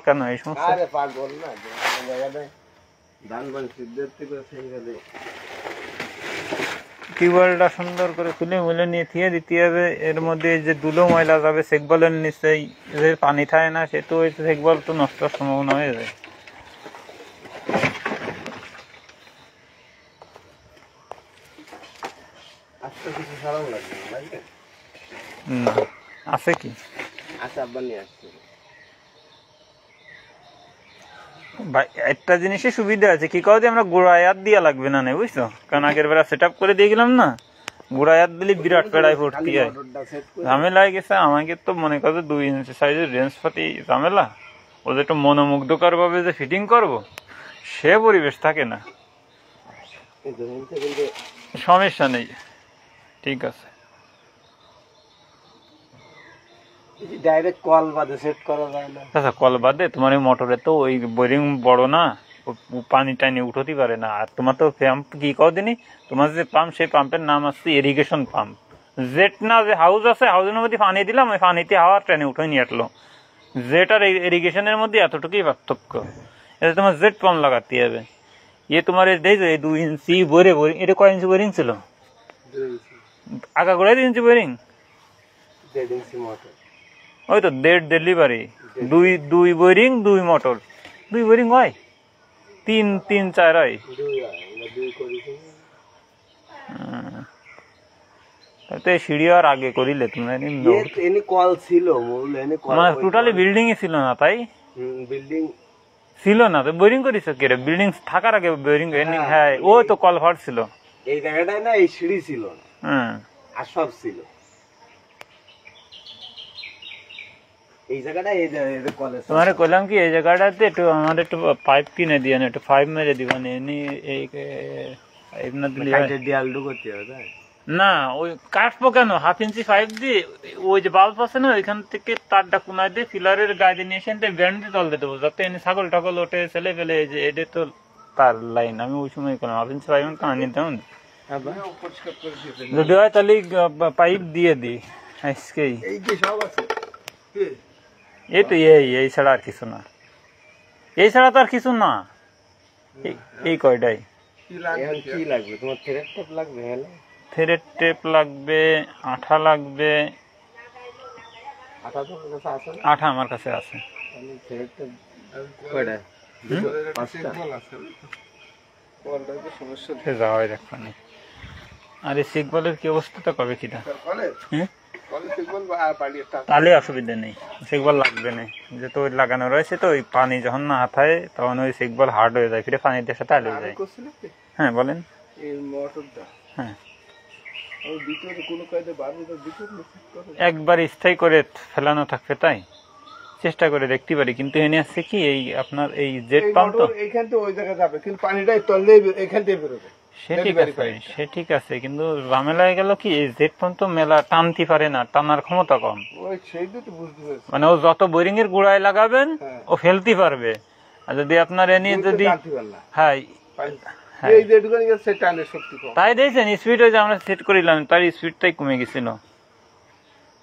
কেন এই সমস্যা? আরে পাগল না, জায়গাটায় ধান বান সিদ্ধের থেকে সেই গেলে টিউবওয়েলটা সুন্দর করে খুলে মুলে নিয়ে থিয়ে দিতে হবে। এর মধ্যে যে ধুলো ময়লা যাবে সেকবলের নিচেই যে পানি থাকে না, সে তো ওই সেকবল তো নষ্ট হওয়ার সম্ভাবনা হয়ে যায়। আজকে কিছু সারাও লাগবে না, লাগবে না আছে কি? আচ্ছা, আব্বা নিয়ে আসছে। ভাই একটা জিনিসের সুবিধা আছে, কি কাউ আমরা গোড়ায়াত দিয়া লাগবে না, বুঝছো? কারণ আগের বেলা সেট আপ করে দিয়ে গেলাম না, গোড়ায়াত দিলে বিরাট পেড়ায় ভর্তি হয়, ঝামেলা হয়ে গেছে। আমাকে তো মনে করো 2 ইঞ্চি সাইজের রেঞ্জ পাতি ঝামেলা, ওদের একটু মনোমুগ্ধকর ভাবে যে ফিটিং করব, সে পরিবেশ থাকে না। সমস্যা নেই, ঠিক আছে। ডাইরেক্ট কল বাদে সেট করা যায় না? আচ্ছা, কল বাদে তোমার এই মোটরে তো ওই বোরিং বড় না, পানি টানি উঠতে পারে না। আর তোমার তো পাম্প কি কদিনই, তোমার যে পাম্প সেই পাম্পের নাম আছে ইরিগেশন পাম্প। জেট না, যে হাউস আছে হাউসের মধ্যে পানি দিলাম, ওই পানিতে হাওয়া ট্রেনে উঠে নিয়ে আসলো। জেট আর ইরিগেশনের মধ্যে এতটুকুই পার্থক্য। এটা তোমার জেট পাম্প লাগাতে হবে। ইয়ে তোমার দেখছো এই 2 ইঞ্চি বোরিং, এটা কয় ইঞ্চি বোরিং ছিল? 2 ইঞ্চি। আগা গোড়ায় 2 ইঞ্চি বোরিং, 1.5 ইঞ্চি মোটর। ওই তো 1.5 ডেলিভারি, 2 বোরিং 2 মোটর, 2 বোরিং হয় 3 4 হয়। 2 করেছি। সিঁড়ি আর আগে করিলে তুমি এনি কল ছিল, মূল এনি কল মানে টোটালি বিল্ডিং এ ছিল না, তাই? বিল্ডিং ছিল না তো বোরিং করিছো কি রে? বিল্ডিং থাকার আগে বোরিং? হ্যাঁ, ওই তো কলভার্ট ছিল এই জায়গাটায় না, এই সিঁড়ি ছিল না। হ্যাঁ, আর সব ছিল এই জায়গাটা। এই যে কলেজ তোমারে কইলাম কি এই জায়গাটাতে একটু আমাদের একটু পাইপ কিনে দিয়ে না, একটু পাইপ মেরে দিবা না, এনি এই না দিলে ডিয়াল ঢুকতে হবে তাই না। ওই কাটবো কেন? 1/2 ইঞ্চি পাইপ দিয়ে ওই যে বাল্ব আছে না, ওইখান থেকে তারটা কোনায় দিয়ে ফিলারের গায়ে নিয়ে এসে ব্যান্ড দিয়ে তল দিয়ে দেবো, যাতে এনে ছাগল টাগল ওঠে ছেলে ফেলে। যে এটা তো তার লাইন, আমি ওই সময় করলাম 1/2 ইঞ্চি পাইপ টানি তেমন যদি হয় তাহলে পাইপ দিয়ে দিই আজকেই। এই তো এই ছাড়া আর কিছু না, এই ছাড়া তো আর কিছু না, এই কয়টাই। কি লাগবে তোমার? থ্রেড টেপ লাগবে, থ্রেড টেপ লাগবে, আঠা লাগবে। আঠা তো আছে? আঠা আমার কাছে আছে। থ্রেড টেপ কয়টা? 5টা। যাওয়াই দেখবানি। আর এই সিকবলের কি অবস্থাটা কবে কিটা? তাহলে অসুবিধা নেই, সিকবল লাগবে না। যে তো ওই লাগানো রয়েছে, তো ওই পানি যখন না হাতায় তখন ওই সিকবল হার্ড হয়ে যায়, ফিরে পানির সাথে আলে যায়। হ্যাঁ বলেন। হ্যাঁ, একবার স্থায়ী করে ফেলানো থাকবে, তাই চেষ্টা করে দেখতে পারি। কিন্তু এনে আসছে কি এই আপনার এই জেট পাম্প তো এইখান থেকে ওই জায়গায় যাবে, কিন্তু পানিটাই তললে এখান থেকে বেরোবে। সে ঠিক আছে, কিন্তু ঝামেলা হয়ে গেল কি এই জেট পাম্প তো মেলা টানতে পারে না, টানার ক্ষমতা কম। মানে ও যত বোরিং এর গোড়ায় লাগাবেন ও ফেলতে পারবে। আর যদি আপনার এনে যদি হ্যাঁ তাই দেখছেন স্পিড যে আমরা সেট করিলাম, তার স্পিডটাই কমে গেছিল।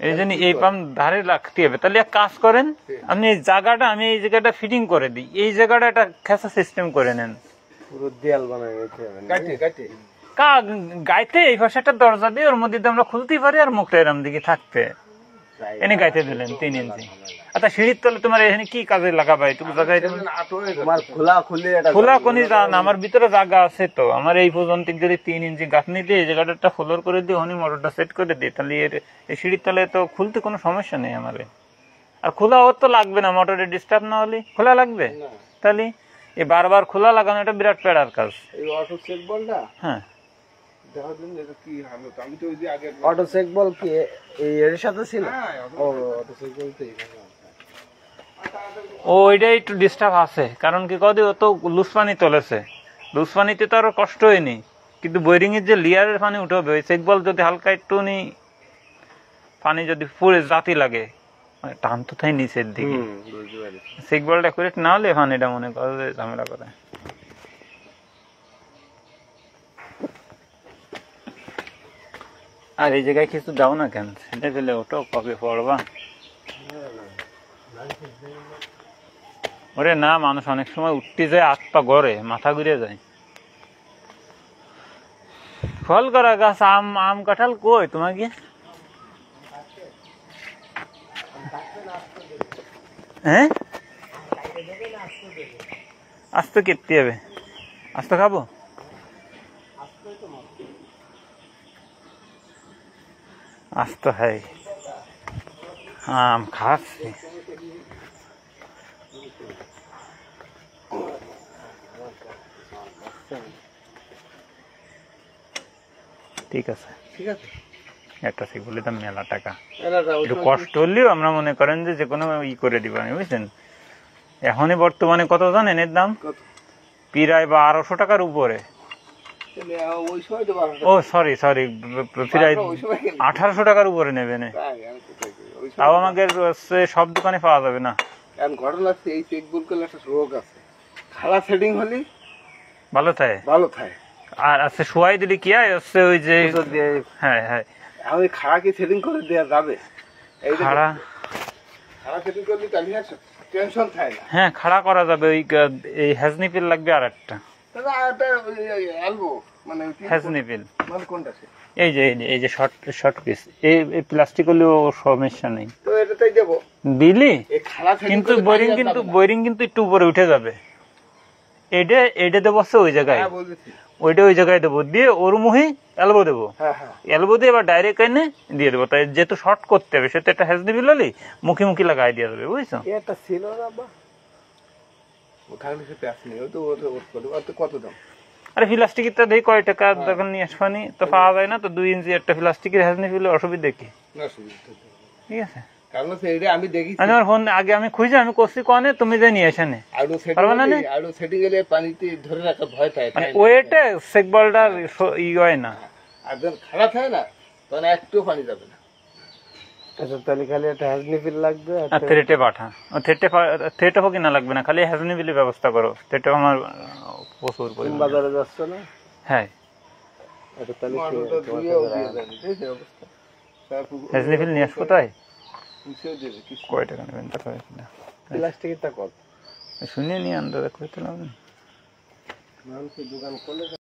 এই জন্য এই পাম্প ধারে রাখতে হবে। তাহলে এক কাজ করেন, আপনি এই জায়গাটা, আমি এই জায়গাটা ফিটিং করে দিই, এই জায়গাটা একটা খেসা সিস্টেম করে নেন, পুরো দেয়াল বানাই গাইতে এই পাশে একটা দরজা দিয়ে ওর মধ্যে আমরা খুলতে পারি, আর মুখটা এরম দিকে থাকবে। এনে গাইতে দিলেন 3 ইঞ্চি। আচ্ছা, সিঁড়ির তলে তোমার এখানে কি কাজে লাগাবা? একটু জায়গায় খোলা কোনি যান, আমার ভিতরে জায়গা আছে তো। আমার এই পর্যন্ত যদি 3 ইঞ্চি গাঁথনি দিয়ে এই জায়গাটা একটা ফ্লোর করে দিয়ে ওখানে মোটরটা সেট করে দিই, তাহলে এই সিঁড়ির তলে তো খুলতে কোনো সমস্যা নেই আমার। আর খোলা ওর তো লাগবে না, মোটরে ডিস্টার্ব না হলে খোলা লাগবে। তাহলে এই বারবার খোলা লাগানো এটা বিরাট পেড়ার কাজ। হ্যাঁ, অটো চেক বল কি এর সাথে ছিল? ওইটা একটু ডিস্টার্ব আছে, কারণ কি কদি ও তো লুজ পানি তোলেছে, লুজ পানিতে তো আরো কষ্ট হয়নি। কিন্তু বোরিং এর যে লিয়ারের পানি উঠে হবে, চেক বল যদি হালকা একটু পানি যদি পুরে জাতি লাগে, টান তো তাই নিচের দিকে। চেক বলটা করে না হলে পানিটা মনে করে ঝামেলা করে। আর এই জায়গায় কিছু যাও না কেন? ছেলে ফেলে ওঠো, কবে পড়বা? ওরে না, মানুষ অনেক সময় উঠতে যায়, হাত পা গড়ে, মাথা ঘুরে যায়। ফল করা গাছ, আম আম কাঁঠাল কই তোমাকে? হ্যাঁ, আস্ত কেটে হবে, আস্ত খাবো। আস্ত হ্যাঁ, আম খাচ্ছি। ঠিক আছে, ঠিক আছে, একটা ঠিক বলে দাম মেলা টাকা, এরা যাও, একটু কষ্ট হলেও আমরা মনে করেন যে কোনো ই করে দিব, বুঝছেন। এখনই বর্তমানে কত জানেন এর দাম? কত? প্রায় 1200 টাকার উপরে। তাহলে ওই সময় তো 12 ও সরি, প্রায় ওই সময় কেন? 1800 টাকার উপরে নেবে না। তাই, আমি কোথায় করি? ওই সময় তাও আমাদের সব দোকানে পাওয়া যাবে না। এখন ঘটনা হচ্ছে, এই চেকবুক করলে একটা রোগ আছে, খালা সেটিং হলে ভালো থাকে। ভালো থাকে। আর আছে শোয়াই দিলে কি হয়, হচ্ছে ওই যে ওষুধ দিয়ে হ্যাঁ হ্যাঁ, আমি খাড়া কি সেটিং করে দেওয়া যাবে? এই যে খাড়া, খাড়া সেটিং করলে তাহলে টেনশন থাকে না। হ্যাঁ খাড়া করা যাবে। ওই এই হেজনি পিল লাগবে আর একটা। তাহলে আর একটা অ্যালবো মানে হেজনি পিল, মানে কোনটা সে? এই যে শর্ট পিস, এই প্লাস্টিক হলেও সমস্যা নেই, তো এটাতেই দেবো দিলি। এই খাড়া সেটিং। কিন্তু বোরিং কিন্তু একটু উপরে উঠে যাবে। এটা দেবো হচ্ছে ওই জায়গায়, হ্যাঁ বুঝেছি। ওইটা ওই জায়গায় দেবো, দিয়ে ওর মুহে এলবো দেবো, হ্যাঁ হ্যাঁ, এলবো দিয়ে এবার ডাইরেক্ট এনে দিয়ে দেবো। তাই যেহেতু শর্ট করতে হবে, সেটা একটা হেজনি বিল হলে মুখি লাগাই দিয়ে দেবে, বুঝছো। এটা ছিল না বা ও থাকলে সে প্যাস নেই, ও তো কত দাম? আরে প্লাস্টিকেরটা দেখি কয় টাকা, দোকান নিয়ে আসবানি তো পাওয়া যায় না। তো 2 ইঞ্চি একটা প্লাস্টিকের হেজনি বিল, অসুবিধা কি? না সুবিধা ঠিক আছে, কারণ হচ্ছে এটা আমি দেখেছি। আমার ফোন আগে আমি খুঁজে আমি করছি কনে, তুমি যে নিয়ে এসে আলু সেটিং পারবে না নে? আলু সেটিং গেলে পানিতে ধরে রাখা ভয় থাকে, মানে ওয়েটে সেক বলটার ই হয় না। আর যখন খারাপ হয় না তখন একটু পানি যাবে না। আচ্ছা, তাহলে খালি একটা হাজনি ফিল লাগবে আর থ্রেটে পাঠা, থ্রেটে হোক না লাগবে না, খালি হেজনি বিলের ব্যবস্থা করো। থ্রেটে আমার প্রচুর পরিমাণে। বাজারে যাচ্ছে না। হ্যাঁ, আচ্ছা, তাহলে দিয়ে দেন, ঠিক আছে অবস্থা। হেজনি বিল নিয়ে আসবো। তাই পুষিয়ে দেবে কি? কয় টাকা নেবেন তা কয় না, প্লাস্টিকেরটা কত? শুনে নিয়ে আন্দাজ করতে লাগবে। মানুষের দোকান করলে